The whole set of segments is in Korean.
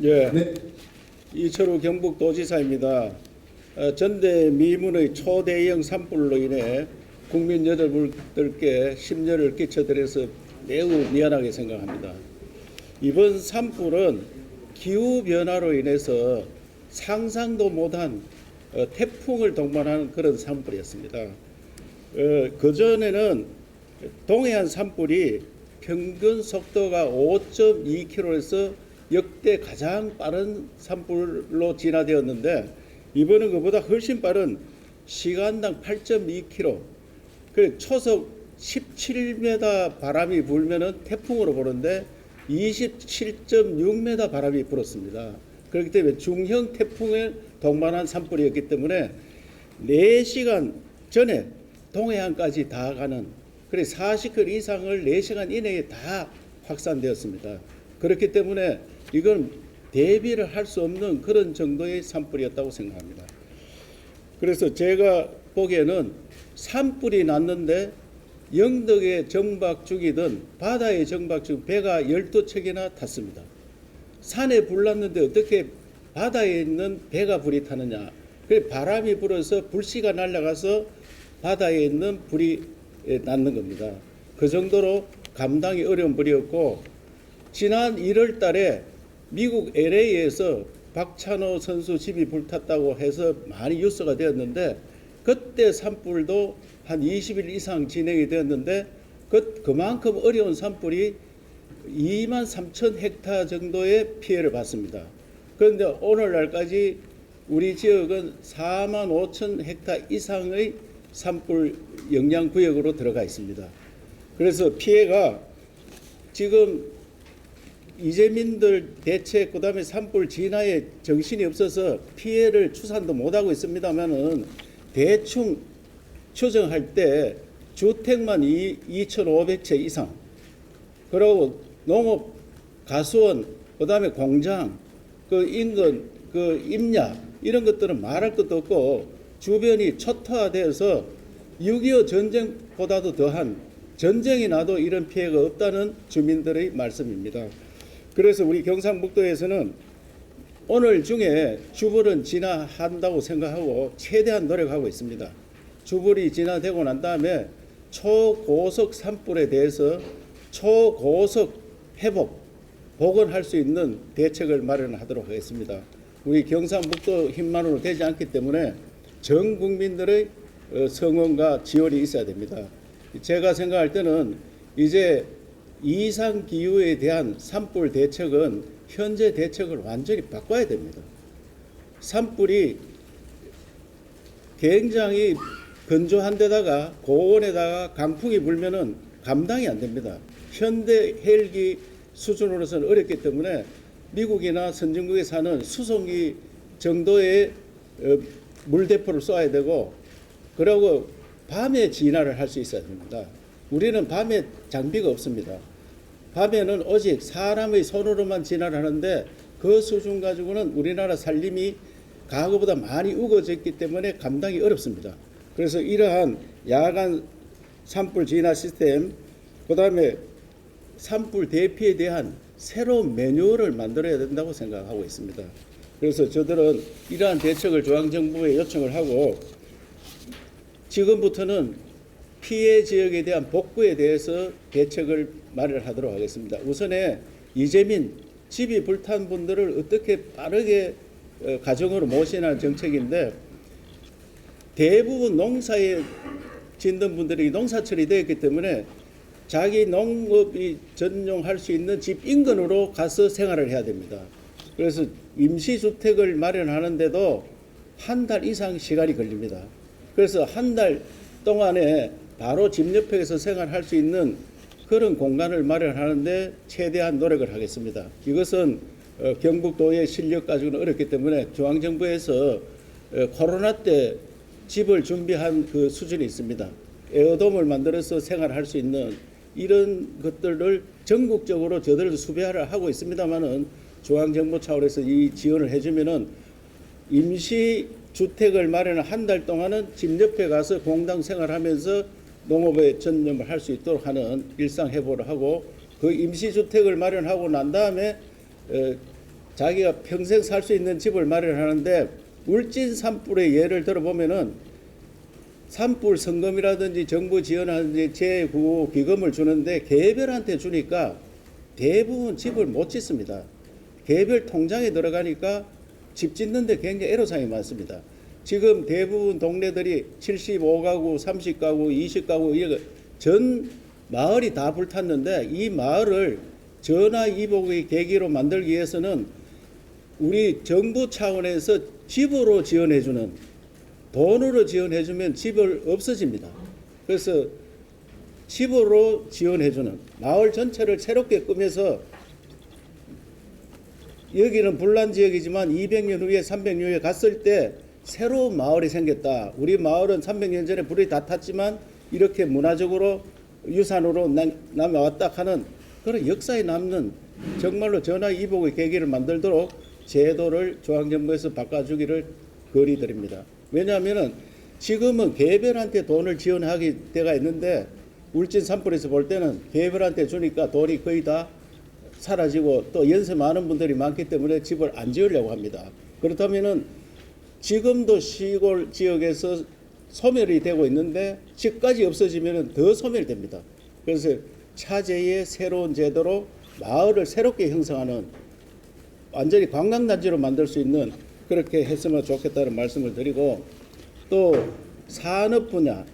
예, 네. 이철우 경북도지사입니다. 전대미문의 초대형 산불로 인해 국민 여러분들께 심려를 끼쳐드려서 매우 미안하게 생각합니다. 이번 산불은 기후변화로 인해서 상상도 못한 태풍을 동반하는 그런 산불이었습니다. 그전에는 동해안 산불이 평균 속도가 5.2km에서 역대 가장 빠른 산불로 진화되었는데, 이번은 그보다 훨씬 빠른 시간당 8.2km, 초속 17m 바람이 불면은 태풍으로 보는데 27.6m 바람이 불었습니다. 그렇기 때문에 중형 태풍에 동반한 산불이었기 때문에 4시간 전에 동해안까지 다 가는, 그래 40km 이상을 4시간 이내에 다 확산되었습니다. 그렇기 때문에 이건 대비를 할 수 없는 그런 정도의 산불이었다고 생각합니다. 그래서 제가 보기에는 산불이 났는데 영덕의 정박죽이든 바다의 정박죽 배가 12척이나 탔습니다. 산에 불 났는데 어떻게 바다에 있는 배가 불이 타느냐. 그래 바람이 불어서 불씨가 날아가서 바다에 있는 불이 났는 겁니다. 그 정도로 감당이 어려운 불이었고, 지난 1월 달에 미국 LA에서 박찬호 선수 집이 불탔다고 해서 많이 뉴스가 되었는데, 그때 산불도 한 20일 이상 진행이 되었는데 그만큼 어려운 산불이 2만 3천 헥타 정도의 피해를 봤습니다. 그런데 오늘날까지 우리 지역은 4만 5천 헥타 이상의 산불 영향구역으로 들어가 있습니다. 그래서 피해가 지금 이재민들 대책, 그다음에 산불 진화에 정신이 없어서 피해를 추산도 못하고 있습니다만은 대충 추정할 때 주택만 2,500채 이상, 그리고 농업, 가수원, 그다음에 공장, 그 인근, 그 임야, 이런 것들은 말할 것도 없고 주변이 초토화되어서 6.25 전쟁보다도 더한, 전쟁이 나도 이런 피해가 없다는 주민들의 말씀입니다. 그래서 우리 경상북도에서는 오늘 중에 주불은 진화한다고 생각하고 최대한 노력하고 있습니다. 주불이 진화되고 난 다음에 초고속 산불에 대해서 초고속 회복, 복원할 수 있는 대책을 마련하도록 하겠습니다. 우리 경상북도 힘만으로 되지 않기 때문에 전 국민들의 성원과 지원이 있어야 됩니다. 제가 생각할 때는 이제 이상 기후에 대한 산불 대책은 현재 대책을 완전히 바꿔야 됩니다. 산불이 굉장히 건조한 데다가 고온에다가 강풍이 불면은 감당이 안 됩니다. 현대 헬기 수준으로서는 어렵기 때문에 미국이나 선진국에 사는 수송기 정도의 물대포를 쏘아야 되고, 그리고 밤에 진화를 할 수 있어야 됩니다. 우리는 밤에 장비가 없습니다. 밤에는 오직 사람의 손으로만 진화를 하는데 그 수준 가지고는 우리나라 산림이 과거보다 많이 우거졌기 때문에 감당이 어렵습니다. 그래서 이러한 야간 산불 진화 시스템, 그다음에 산불 대피에 대한 새로운 매뉴얼을 만들어야 된다고 생각하고 있습니다. 그래서 저들은 이러한 대책을 중앙정부에 요청을 하고, 지금부터는 피해 지역에 대한 복구에 대해서 대책을 마련하도록 하겠습니다. 우선에 이재민 집이 불탄 분들을 어떻게 빠르게 가정으로 모시는 정책인데, 대부분 농사에 짓는 분들이 농사철이 되었기 때문에 자기 농업이 전용할 수 있는 집 인근으로 가서 생활을 해야 됩니다. 그래서 임시주택을 마련하는데도 한 달 이상 시간이 걸립니다. 그래서 한 달 동안에 바로 집 옆에서 생활할 수 있는 그런 공간을 마련하는데 최대한 노력을 하겠습니다. 이것은 경북도의 실력 가지고는 어렵기 때문에 중앙정부에서 코로나 때 집을 준비한 그 수준이 있습니다. 에어돔을 만들어서 생활할 수 있는 이런 것들을 전국적으로 저들도 수배를 하고 있습니다만은 중앙정부 차원에서 이 지원을 해주면은 임시 주택을 마련한 한 달 동안은 집 옆에 가서 공당 생활하면서 농업에 전념을 할 수 있도록 하는 일상 회복을 하고, 그 임시 주택을 마련하고 난 다음에 자기가 평생 살 수 있는 집을 마련하는데 울진 산불의 예를 들어보면은 산불 성금이라든지 정부 지원하든지 재구호 기금을 주는데 개별한테 주니까 대부분 집을 못 짓습니다. 개별 통장에 들어가니까 집 짓는데 굉장히 애로사항이 많습니다. 지금 대부분 동네들이 75가구, 30가구, 20가구 이런 전 마을이 다 불탔는데 이 마을을 전화 이복의 계기로 만들기 위해서는 우리 정부 차원에서 집으로 지원해주는 돈으로 지원해주면 집을 없어집니다. 그래서 집으로 지원해주는 마을 전체를 새롭게 꾸며서 여기는 불난 지역이지만 200년 후에 300년 후에 갔을 때 새로운 마을이 생겼다. 우리 마을은 300년 전에 불이 다 탔지만 이렇게 문화적으로 유산으로 남아왔다 하는 그런 역사에 남는 정말로 전화이복의 계기를 만들도록 제도를 중앙정부에서 바꿔주기를 건의드립니다. 왜냐하면 지금은 개별한테 돈을 지원하게 돼가 있는데 울진 산불에서 볼 때는 개별한테 주니까 돈이 거의 다 사라지고 또 연세 많은 분들이 많기 때문에 집을 안 지으려고 합니다. 그렇다면은 지금도 시골 지역에서 소멸이 되고 있는데 집까지 없어지면 더 소멸됩니다. 그래서 차제의 새로운 제도로 마을을 새롭게 형성하는 완전히 관광단지로 만들 수 있는 그렇게 했으면 좋겠다는 말씀을 드리고 또 산업 분야,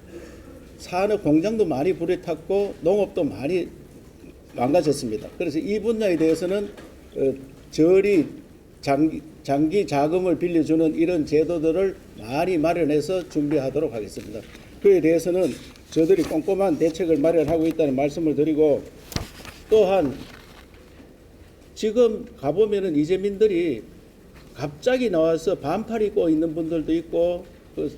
산업 공장도 많이 불이 탔고 농업도 많이 망가졌습니다. 그래서 이 분야에 대해서는 저리 장기 자금을 빌려주는 이런 제도들을 많이 마련해서 준비하도록 하겠습니다. 그에 대해서는 저들이 꼼꼼한 대책을 마련하고 있다는 말씀을 드리고 또한 지금 가보면은 이재민들이 갑자기 나와서 반팔 입고 있는 분들도 있고 그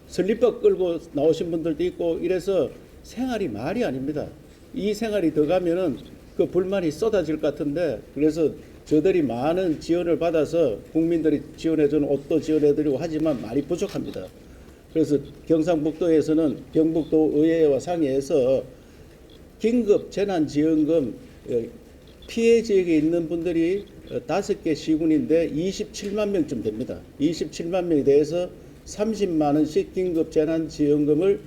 슬리퍼 끌고 나오신 분들도 있고 이래서 생활이 말이 아닙니다. 이 생활이 더 가면은 그 불만이 쏟아질 것 같은데 그래서 저들이 많은 지원을 받아서 국민들이 지원해주는 옷도 지원해드리고 하지만 많이 부족합니다. 그래서 경상북도에서는 경북도 의회와 상의해서 긴급 재난지원금 피해 지역에 있는 분들이 5개 시군인데 27만 명쯤 됩니다. 27만 명에 대해서 30만 원씩 긴급 재난지원금을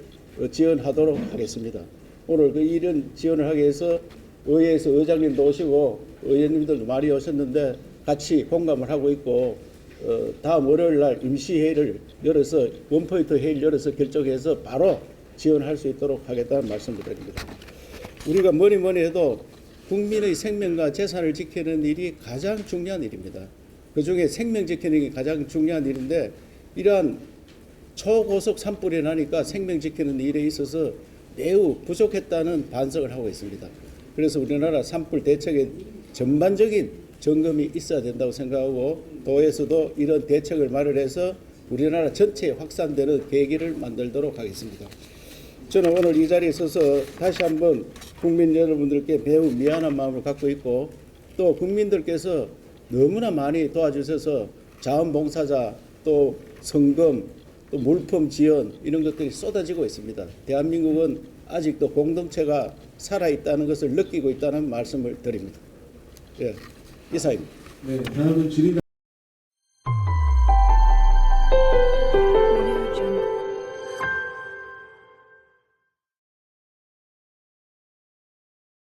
지원하도록 하겠습니다. 오늘 그 이런 지원을 하기 위해서 의회에서 의장님도 오시고 의원님들도 많이 오셨는데 같이 공감을 하고 있고 다음 월요일 날 임시회의를 열어서 원포인트 회의를 열어서 결정해서 바로 지원할 수 있도록 하겠다는 말씀을 드립니다. 우리가 뭐니 해도 국민의 생명과 재산을 지키는 일이 가장 중요한 일입니다. 그중에 생명 지키는 게 가장 중요한 일인데 이러한 초고속 산불이 나니까 생명 지키는 일에 있어서 매우 부족했다는 반성을 하고 있습니다. 그래서 우리나라 산불 대책에 전반적인 점검이 있어야 된다고 생각하고 도에서도 이런 대책을 마련해서 우리나라 전체에 확산되는 계기를 만들도록 하겠습니다. 저는 오늘 이 자리에 있어서 다시 한번 국민 여러분들께 매우 미안한 마음을 갖고 있고 또 국민들께서 너무나 많이 도와주셔서 자원봉사자 또 성금 또 물품 지원 이런 것들이 쏟아지고 있습니다. 대한민국은 아직도 공동체가 살아있다는 것을 느끼고 있다는 말씀을 드립니다. 예, 이사입니다. 네, 다음은 질의